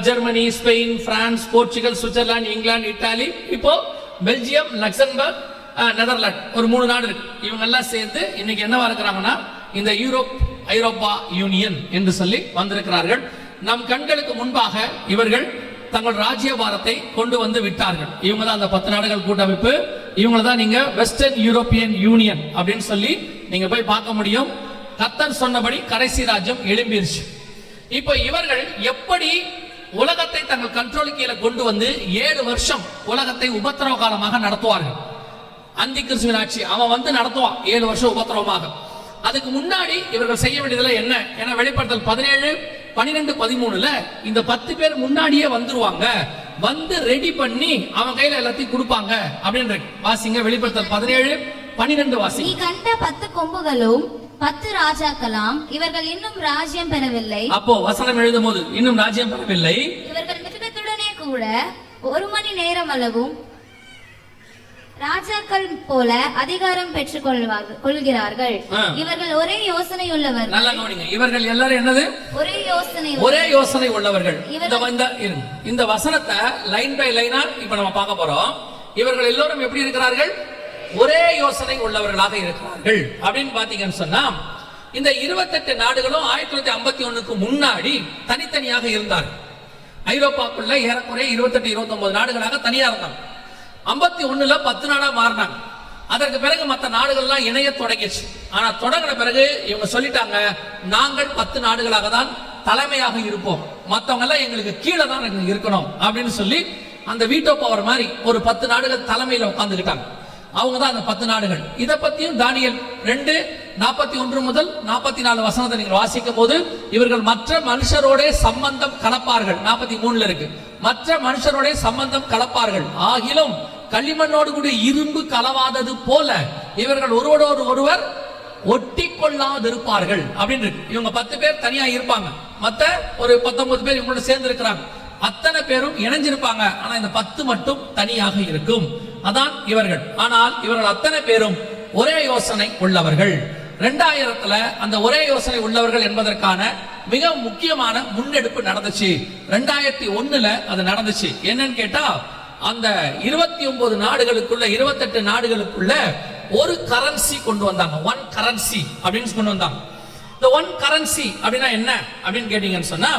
Germany, Spain, France, Portugal, Switzerland, England, Italy, இப்போ பெல்ஜியம், லக்சம்பர்க், நெதர்லாந்து, ஒரு 3 நாடு இருக்கு. இவங்க எல்லாம் சேர்ந்து இன்னைக்கு என்னவா இருக்கிறாங்கன்னா இந்த ஐரோப்பா யூனியன் என்று சொல்லி வந்திருக்கிறார்கள். நம் கண்களுக்கு முன்பாக இவர்கள் தங்கள் ராஜ்யபாரத்தை கொண்டு வந்து விட்டார்கள். இவங்க தான் அந்த 10 நாடுகள் கூட்டமைப்பு. இவங்களை தான் நீங்க வெஸ்டர்ன் யூரோப்பியன் யூனியன் அப்படின்னு சொல்லி நீங்க போய் பார்க்க முடியும். கர்த்தர் சொன்னபடி கடைசி ராஜ்யம் எழும்பிருச்சு. இப்ப இவர்கள் எப்படி உலகத்தை தங்கள் கண்ட்ரோல் கீழே கொண்டு வந்து 7 வருஷம் உலகத்தை உபத்திரவ காலமாக நடத்துவார்கள். அந்தி கிறிஸ்துவின் ஆட்சி அவன் வந்து நடத்துவான் 7 வருஷம் உபத்திரவமாக. அதுக்கு முன்னாடி இவர்கள் செய்ய வேண்டியதுல என்ன? ஏன்னா வெளிப்படுத்தல் 17, 12, 13ல இந்த 10 பேர் முன்னாடியே வந்துருவாங்க, வந்து ரெடி பண்ணி அவன் கையில எல்லாத்தையும் கொடுப்பாங்க அப்படின்னு வாசிங்க. வெளிப்படுத்தல் 17, 12 வாசிங்க. நீ கண்ட 10 கொம்புகளும் 10 ராஜாக்களாம், இவர்கள் இன்னும் ராஜ்யம் பெறவில்லை. அப்போ வசனம் எழுதும் போது இன்னும் ராஜ்யம் பெறவில்லை. இவர்கள் மிருகத்துடனே கூட 1 மணி நேரம் அளவும் ராஜாக்கள் போல அதிகாரம் பெற்றுக் கொள்கிறார்கள். இவர்கள் ஒரே யோசனை உள்ளவர்கள். நல்லா கவனிங்க, இவர்கள் எல்லாரும் என்னது? ஒரே யோசனை உள்ளவர்கள். இந்த வசனத்தை லைன் பை லைனா இப்ப நம்ம பார்க்க போறோம். இவர்கள் எல்லோரும் எப்படி இருக்கிறார்கள்? ஒரே யோசனை உள்ளவர்களாக இருக்கிறார்கள் அப்படின்னு பாத்தீங்கன்னு சொன்னா, இந்த 28 நாடுகளும் 1951க்கு முன்னாடி தனித்தனியாக இருந்தார்கள். ஐரோப்பாக்குள்ள ஏறக்குறைய 28, 29 நாடுகளாக தனியா இருந்தாங்க. 51ல 10 நாடா மாறினாங்க. அதற்கு பிறகு மற்ற நாடுகள்லாம் இணைய தொடங்கிச்சு. ஆனா தொடங்கின பிறகு இவங்க சொல்லிட்டாங்க, நாங்கள் 10 நாடுகளாக தான் தலைமையாக இருப்போம், மற்றவங்க எல்லாம் எங்களுக்கு கீழே தான் இருக்கணும் அப்படின்னு சொல்லி அந்த வீட்டோ பவர் மாதிரி ஒரு 10 நாடுகள் தலைமையில உட்கார்ந்துக்கிட்டாங்க. அவங்க தான் அந்த 10 நாடுகள். இதை பத்தியும் தானியேல் 2:41 முதல் 44 வசனத்தை நீங்கள் வாசிக்கும் போது, இவர்கள் மற்ற மனுஷரோட சம்பந்தம் கலப்பார்கள். 43ல இருக்கு, மற்ற மனுஷரோட சம்பந்தம் கலப்பார்கள், ஆகிலும் களிமண்ணோடு கூட இரும்பு கலவாதது போல இவர்கள் ஒருவரோடு ஒருவர் ஒட்டி கொள்ளாதிருப்பார்கள் அப்படின்னு இருக்கு. இவங்க 10 பேர் தனியா இருப்பாங்க, மத்த ஒரு 19 பேர் இவங்களோட சேர்ந்து இருக்கிறாங்க. அத்தனை பேரும் இணைஞ்சிருப்பாங்க, ஆனா இந்த 10 மட்டும் தனியாக இருக்கும். அதான் இவர்கள். ஆனால் இவர்கள் அத்தனை பேரும் ஒரே யோசனை உள்ளவர்கள். 2000ல அந்த ஒரே யோசனை உள்ளவர்கள் என்பதற்கான மிக முக்கியமான முன்னெடுப்பு நடந்துச்சு. 2001ல அது நடந்துச்சு. என்னன்னு கேட்டா, அந்த 29 நாடுகளுக்குள்ள 28 நாடுகளுக்குள்ள ஒரு கரன்சி கொண்டு வந்தாங்க. ஒன் கரன்சி அப்படின்னு கொண்டு வந்தாங்க. இந்த ஒன் கரன்சி அப்படின்னா என்ன அப்படின்னு கேட்டீங்கன்னு சொன்னா,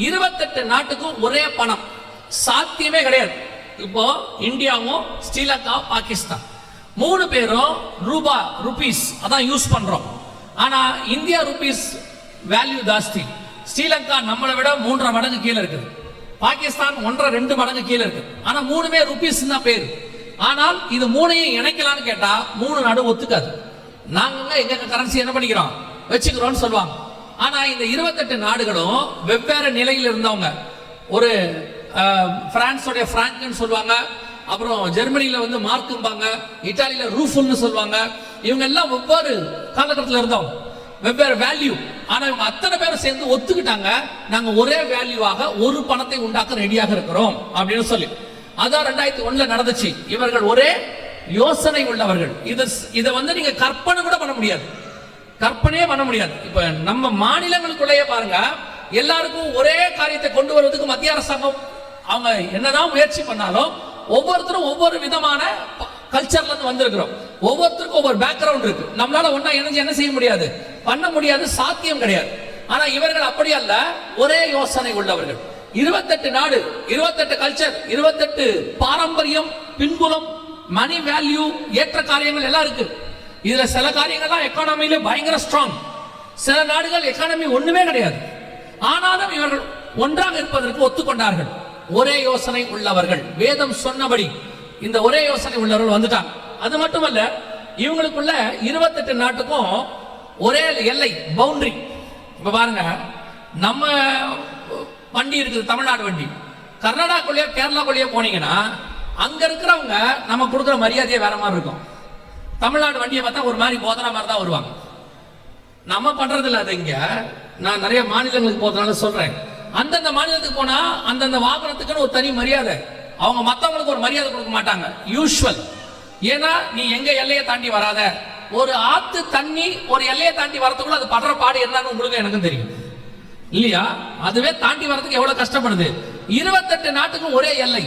28 நாட்டுக்கும் ஒரே பணம் சாத்தியமே கிடையாது. இப்போ இந்தியாவும் ஸ்ரீலங்கா, பாகிஸ்தான் 3 பேரும் ரூபீஸ் அதான் யூஸ் பண்றோம். ஆனா இந்தியா ரூபீஸ் வேல்யூ ஜாஸ்தி. ஸ்ரீலங்கா நம்மளை விட 3.5 மடங்கு கீழே இருக்குது. பாகிஸ்தான் 1.5-2 மடங்கு கீழே இருக்கு. ஆனா 3மே ரூபீஸ் தான் பேரு. ஆனால் இது 3ஐயும் இணைக்கலாம்னு கேட்டா 3 நாடு ஒத்துக்காது. நாங்க எங்க கரன்சி என்ன பண்ணிக்கிறோம் வச்சுக்கிறோம்னு சொல்லுவாங்க. ஆனா இந்த 28 நாடுகளும் வெவ்வேறு நிலையில் இருந்தவங்க. ஒரு பிரான்ஸோட பிராங்க்னு சொல்லுவாங்க, அப்புறம் ஜெர்மனில வந்து மார்க்கும்பாங்க, இத்தாலியில ரூஃபுல்னு சொல்லுவாங்க, இவங்க எல்லாம் ஒவ்வொரு காலகட்டத்தில் இருந்தோம், வெவ்வேறு வேல்யூ. ஆனா இவங்க அத்தனை பேரும் சேர்ந்து ஒத்துக்கிட்டாங்க, நாங்க ஒரே வேல்யூவாக ஒரு பணத்தை உண்டாக்க ரெடியாக இருக்கிறோம் அப்படின்னு சொல்லி. அதான் 2001 நடந்துச்சு. இவர்கள் ஒரே யோசனை உள்ளவர்கள். இதை வந்து நீங்க கற்பனை கூட பண்ண முடியாது, கற்பனையே பண்ண முடியாது. இப்ப நம்ம மாநிலங்களுக்குள்ளேயே பாருங்க, எல்லாருக்கும் ஒரே காரியத்தை கொண்டு வருவதற்கு மத்திய அரசாங்கம் அவங்க என்னதான் முயற்சி பண்ணாலும் ஒவ்வொருத்தரும் ஒவ்வொரு விதமான கல்ச்சர்ல இருந்து வந்திருக்கிறோம், ஒவ்வொருத்தருக்கும் ஒவ்வொரு பேக்ரவுண்ட் இருக்கு. நம்மளால ஒன்னா இணைஞ்சு என்ன செய்ய முடியாது, பண்ண முடியாது, சாத்தியம் கிடையாது. ஆனா இவர்கள் அப்படி அல்ல, ஒரே யோசனை உள்ளவர்கள். 28 நாடு, 28 கல்ச்சர், 28 பாரம்பரியம், பின்புலம், மணி வேல்யூ, ஏற்ற காரியங்கள் எல்லாம் இருக்கு. இதுல சில காரியங்கள்லாம் எக்கானமியில பயங்கர ஸ்ட்ராங், சில நாடுகள் எக்கானமி ஒண்ணுமே கிடையாது. ஆனாலும் இவர்கள் ஒன்றாக இருப்பதற்கு ஒத்துக்கொண்டார்கள். ஒரே யோசனை உள்ளவர்கள், வேதம் சொன்னபடி இந்த ஒரே யோசனை உள்ளவர்கள் வந்துட்டாங்க. அது மட்டுமல்ல, இவங்களுக்குள்ள 28 நாட்டுக்கும் ஒரே எல்லை, பவுண்டரி. இப்ப பாருங்க, நம்ம வண்டி இருக்குது, தமிழ்நாடு வண்டி. கர்நாடகாக்குள்ளேயோ கேரளாக்குள்ளேயோ போனீங்கன்னா அங்க இருக்கிறவங்க நம்ம கொடுக்குற மரியாதையே வேற மாதிரி இருக்கும். தமிழ்நாடு வண்டியை பார்த்தா ஒரு மாதிரி போதனா மாதிரி தான் வருவாங்க. நம்ம பண்றது இல்ல அது. இங்க நான் நிறைய மாநிலங்களுக்கு போறதுனால சொல்றேன், அந்தந்த மாநிலத்துக்கு போனா அந்தந்த வாகனத்துக்குன்னு ஒரு தனி மரியாதை. அவங்க மத்தவங்களுக்கு ஒரு மரியாதை கொடுக்க மாட்டாங்க, யூசுவல். ஏன்னா நீ எங்க எல்லையை தாண்டி வராத. ஒரு ஆத்து தண்ணி ஒரு எல்லையை தாண்டி வரதுக்குள்ள அது படுற பாடு என்னன்னு உங்களுக்கு எனக்கும் தெரியும் இல்லையா? அதுவே தாண்டி வரதுக்கு எவ்வளவு கஷ்டப்படுது. 28 நாட்டுக்கும் ஒரே எல்லை,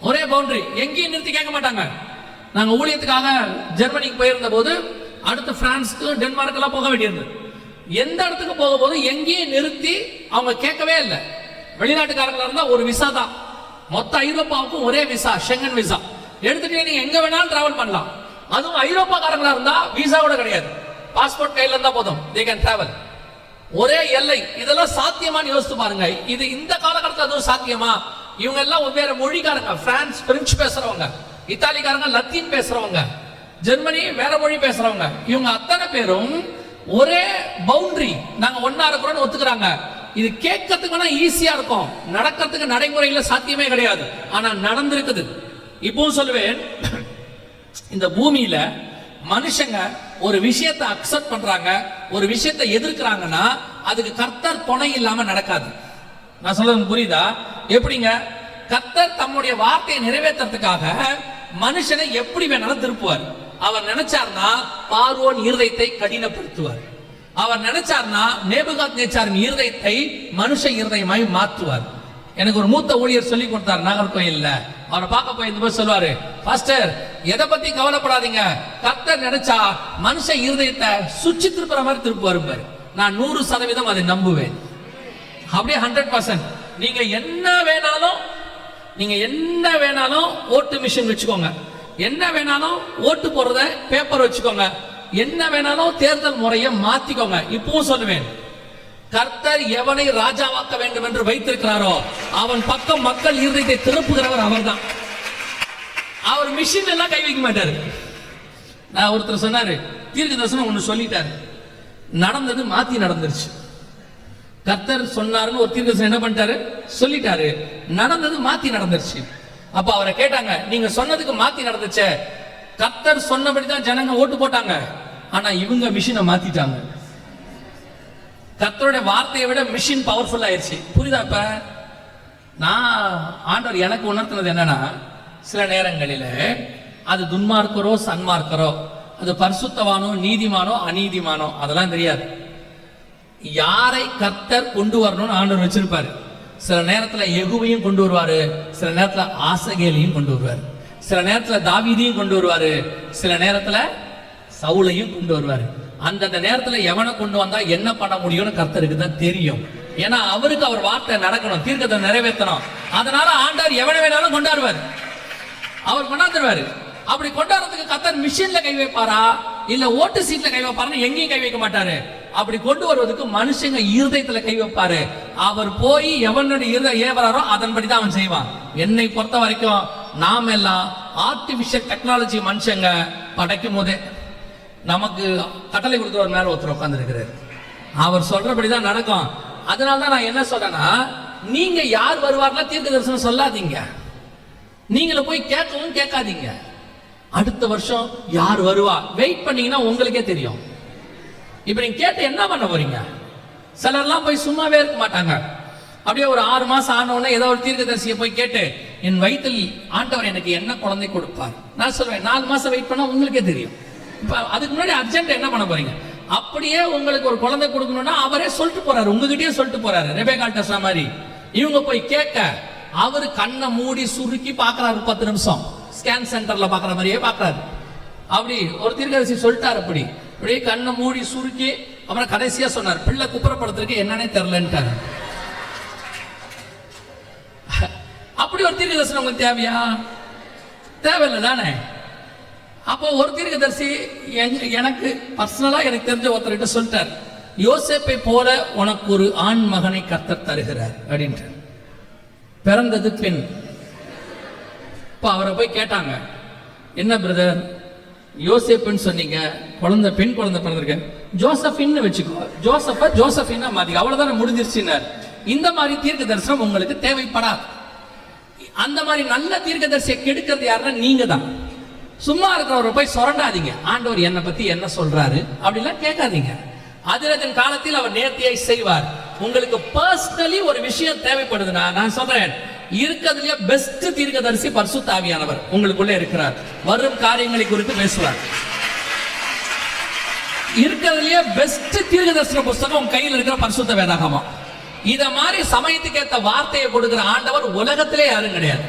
ஒரே பவுண்டரி. எங்கேயும் நிறுத்தி கேட்க மாட்டாங்க. நாங்க ஊழியத்துக்காக ஜெர்மனிக்கு போயிருந்த போது அடுத்து பிரான்ஸ்க்கு டென்மார்க் எல்லாம் போக வேண்டியிருந்தது. எந்த இடத்துக்கு போக போது எங்கேயும் நிறுத்தி அவங்க கேட்கவே இல்லை. வெளிநாட்டுக்காரங்களா இருந்தா ஒரு விசா தான், மொத்த ஐரோப்பாவுக்கும் ஒரே விசா, ஷெங்கன் விசா. எடுத்துட்டு நீங்க எங்க வேணாலும் டிராவல் பண்ணலாம். அதுவும் ஐரோப்பாக்காரங்களா இருந்தா விசா கூட கிடையாது, பாஸ்போர்ட் கையில இருந்தா போதும், they can travel. ஒரே எல்லை. இதெல்லாம் சாத்தியமான்னு யோசித்து பாருங்க. இது இந்த காலகட்டத்தில் அதுவும் சாத்தியமா? இவங்க எல்லாம் வெவ்வேறு மொழிக்காரங்க, பிரான்ஸ் பிரெஞ்சு பேசுறவங்க, இத்தாலிக்காரங்க லத்தீன் பேசுறவங்க, ஜெர்மனி வேற மொழி பேசுறவங்க. இவங்க அத்தனை பேரும் ஒரே பவுண்டரி, நாங்க ஒன்னா இருக்கிறோம்னு ஒத்துக்கிறாங்க. இது கேட்கறதுக்குன்னா ஈஸியா இருக்கும், நடக்கிறதுக்கு நடைமுறையில சாத்தியமே கிடையாது. ஆனா நடந்திருக்குது. இப்பவும் சொல்லுவேன், இந்த பூமியில மனுஷங்க ஒரு விஷயத்தை அக்செப்ட் பண்றாங்க, ஒரு விஷயத்தை எதிர்க்கிறாங்கன்னா அதுக்கு கர்த்தர் துணை இல்லாம நடக்காது. நான் சொல்றது புரியுதா? எப்படிங்க? கர்த்தர் தம்முடைய வார்த்தையை நிறைவேற்றறதுக்காக மனுஷனை எப்படி வேணாலும் திருப்புவார். அவர் நினைச்சார்னா பார்வோன் இருதயத்தை கடினப்படுத்துவார். அவர் நினைச்சார்னா நேபுகாத்நேச்சாரின் இருதயத்தை மனுஷ இருதயமாய் மாற்றுவார். எனக்கு ஒரு மூத்த ஊழியர் சொல்லி கொடுத்தார் நாகர்கோயில்ல. அவரை பார்க்க போய் இந்த போது சொல்வாரு, பாஸ்டர் எதை பத்தி கவலைப்படாதீங்க, கர்த்தர் நினைச்சா மனுஷ இருதயத்தை சுற்றி திருப்புற மாதிரி திருப்புவாரு. நான் 100% அதை நம்புவேன். அப்படியே 100%. நீங்க என்ன வேணாலும் ஓட்டு மிஷின் வச்சுக்கோங்க, என்ன வேணாலும் ஓட்டு போடுறத பேப்பர் வச்சுக்கோங்க, என்ன வேணாலும் தேர்தல் முறையை மாத்திக்கோங்க. இப்பவும் சொல்லுவேன், கர்த்தர் எவனை ராஜாவாக்க வேண்டும் என்று வைத்திருக்கிறாரோ அவன் பக்கம் மக்கள் இருதயத்தை திருப்புகிறவர் அவர்தான். அவர் மிஷின் எல்லாம் கை வைக்க மாட்டாரு. நான் ஒருத்தர் சொன்னாரு, தீர்க்க தரிசனம் ஒண்ணு சொல்லிட்டாரு, நடந்தது மாத்தி நடந்துருச்சு. கர்த்தர் சொன்னாருன்னு ஒரு தீர்க்க தரிசனம் என்ன பண்ணிட்டாரு, சொல்லிட்டாரு, நடந்தது மாத்தி நடந்துருச்சு. அப்ப அவரை கேட்டாங்க, நீங்க சொன்னதுக்கு மாத்தி நடந்துச்சே, கர்த்தர் சொன்னபடிதான் ஜனங்க ஓட்டு போட்டாங்க, ஆனா இவங்க மிஷினை மாத்திட்டாங்க. கர்த்தருடைய வார்த்தையை விட மிஷின் பவர்ஃபுல் ஆயிருச்சு. புரியுதா? இப்ப நான் ஆண்டவர் எனக்கு உணர்த்தினது என்னன்னா, சில நேரங்களில அது துன்மார்க்கரோ சன்மார்க்கரோ, அது பரிசுத்தவானோ நீதிமானோ அநீதிமானோ அதெல்லாம் தெரியாது. யாரை கர்த்தர் கொண்டு வரணும்னு ஆண்டவர் வச்சிருப்பாரு. சில நேரத்துல யெகூவையும் கொண்டு வருவாரு, சில நேரத்துல ஆசகேலையும் கொண்டு வருவாரு, சில நேரத்துல தாவீதையும் கொண்டு வருவாரு, சில நேரத்துல சவுலையும் கொண்டு வருவாரு. அந்தந்த நேரத்துல எவனை கொண்டு வந்தா என்ன பண்ண முடியும்னு கர்த்தருக்கு தான் தெரியும். ஏன்னா அவருக்கு அவர் வார்த்தை நடக்கணும், தீர்க்கத்தை நிறைவேற்றணும். அதனால ஆண்டவர் எவனை வேணாலும் கொண்டாடுவார், அவர் கொண்டாந்துருவாரு. அப்படி கொண்டாடுறதுக்கு கர்த்தர் மிஷின்ல கை வைப்பாரா இல்ல ஓட்டு சீட்ல கை வைப்பாருன்னு எங்கேயும் கை வைக்க மாட்டாரு. அப்படி கொண்டு வருவதற்கு மனுஷங்க இருதயத்துல கை வைப்பாரு. அவர் போய் எவனுடைய இருதயம் ஏவராரோ அதன்படிதான் அவன் செய்வான். என்னை பொறுத்த வரைக்கும் நாம் எல்லாம் ஆர்டிபிஷியல் டெக்னாலஜி மனுஷங்க படைக்கும் போதே நமக்கு கட்டளை கொடுக்கிறவர் மேல ஒருத்தர் உட்கார்ந்து இருக்கிறார், அவர் சொல்றபடிதான் நடக்கும். அதனாலதான் நான் என்ன சொல்றேன்னா, நீங்க யார் வருவார்லாம் தீர்க்க தரிசனம் சொல்லாதீங்க, நீங்கள போய் கேட்கவும் கேட்காதீங்க. அடுத்த வருஷம் யார் வருவா வெயிட் பண்ணீங்கன்னா உங்களுக்கே தெரியும். இப்ப நீங்க கேட்டு என்ன பண்ண போறீங்க? சிலர்லாம் போய் சும்மாவே இருக்க மாட்டாங்க. அப்படியே ஒரு 6 மாசம் ஆனவுடனே ஏதோ ஒரு தீர்க்கதரிசியை போய் கேட்டு, என் வயிற்றில் ஆண்டவர் எனக்கு என்ன குழந்தை கொடுப்பார். நான் சொல்வேன் 4 மாசம் வெயிட் பண்ணா உங்களுக்கே தெரியும். இப்ப அதுக்கு முன்னாடி அர்ஜென்ட் என்ன பண்ண போறீங்க? அப்படியே உங்களுக்கு ஒரு குழந்தை கொடுக்கணும்னா அவரே சொல்லிட்டு போறாரு, உங்ககிட்டயே சொல்லிட்டு போறாரு. ரெபேக்காள்ட்ட சொன்ன மாதிரி இவங்க போய் கேட்க அவரு கண்ணை மூடி சுருக்கி பாக்குறாரு. 10 நிமிஷம் ஸ்கேன் சென்டர்ல பாக்குற மாதிரியே பாக்குறாரு. அப்படி ஒரு தீர்க்கதரிசி சொல்லிட்டாரு. அப்படியே கண்ணை மூடி சுருக்கி அப்புறம் கடைசியா சொன்னார், பிள்ளை குப்புறப்படுத்துறதுக்கு என்னன்னே தெரியலன்ட்டாரு. அப்படி ஒரு தீர்க்கதரிசனம் உங்களுக்கு தேவையா? தேவையில்லை தானே? அப்போ ஒரு தீர்க்கதரிசி எனக்கு பர்சனலா எனக்கு தெரிஞ்ச ஒருத்தர்கிட்ட சொல்லிட்டார், யோசேப்பை போல உனக்கு ஒரு ஆண் மகனை கர்த்தர் தருகிறார் அப்படின்ட்டு. பிறந்தது பெண். இப்ப அவரை போய் கேட்டாங்க, என்ன பிரதர் யோசேப்புன்னு சொன்னீங்க, குழந்தை பெண் குழந்தை பிறந்திருக்க, ஜோசபின்னு வச்சுக்கோ, ஜோசபின்னா மாத்தி அவ்வளவுதான் முடிஞ்சிருச்சுன்னார். இந்த மாதிரி தீர்க்க தரிசனம் உங்களுக்கு தேவைப்படாது. அந்த மாதிரி நல்ல தீர்க்க தரிசியை கெடுக்கிறது யாருன்னா நீங்க தான். சும்மா இருக்கிறவரை போய் சொரண்டாதீங்க. ஆண்டவர் என்னை பத்தி என்ன சொல்றாரு அப்படிலாம் கேட்காதீங்க. அதிரத்தின் காலத்தில் அவர் நேர்த்தியை செய்வார். உங்களுக்கு பர்சனலி ஒரு விஷயம் தேவைப்படுதுன்னா நான் சொல்றேன், இருக்கிறதுலயே பெஸ்ட் தீர்க்கதரிசி பரிசுத்த ஆவியானவர் உங்களுக்குள்ள இருக்கிறார். வரும் காரியங்களை குறித்து பேசுவார். இருக்கிறதுலயே பெஸ்ட் தீர்க்கதரிசன புஸ்தகம் உங்க கையில் இருக்கிற பரிசுத்த வேதாகமம். இத மாதிரி சமயத்துக்கு ஏற்ற வார்த்தையை கொடுக்கிற ஆண்டவர் உலகத்திலே யாரும் கிடையாது.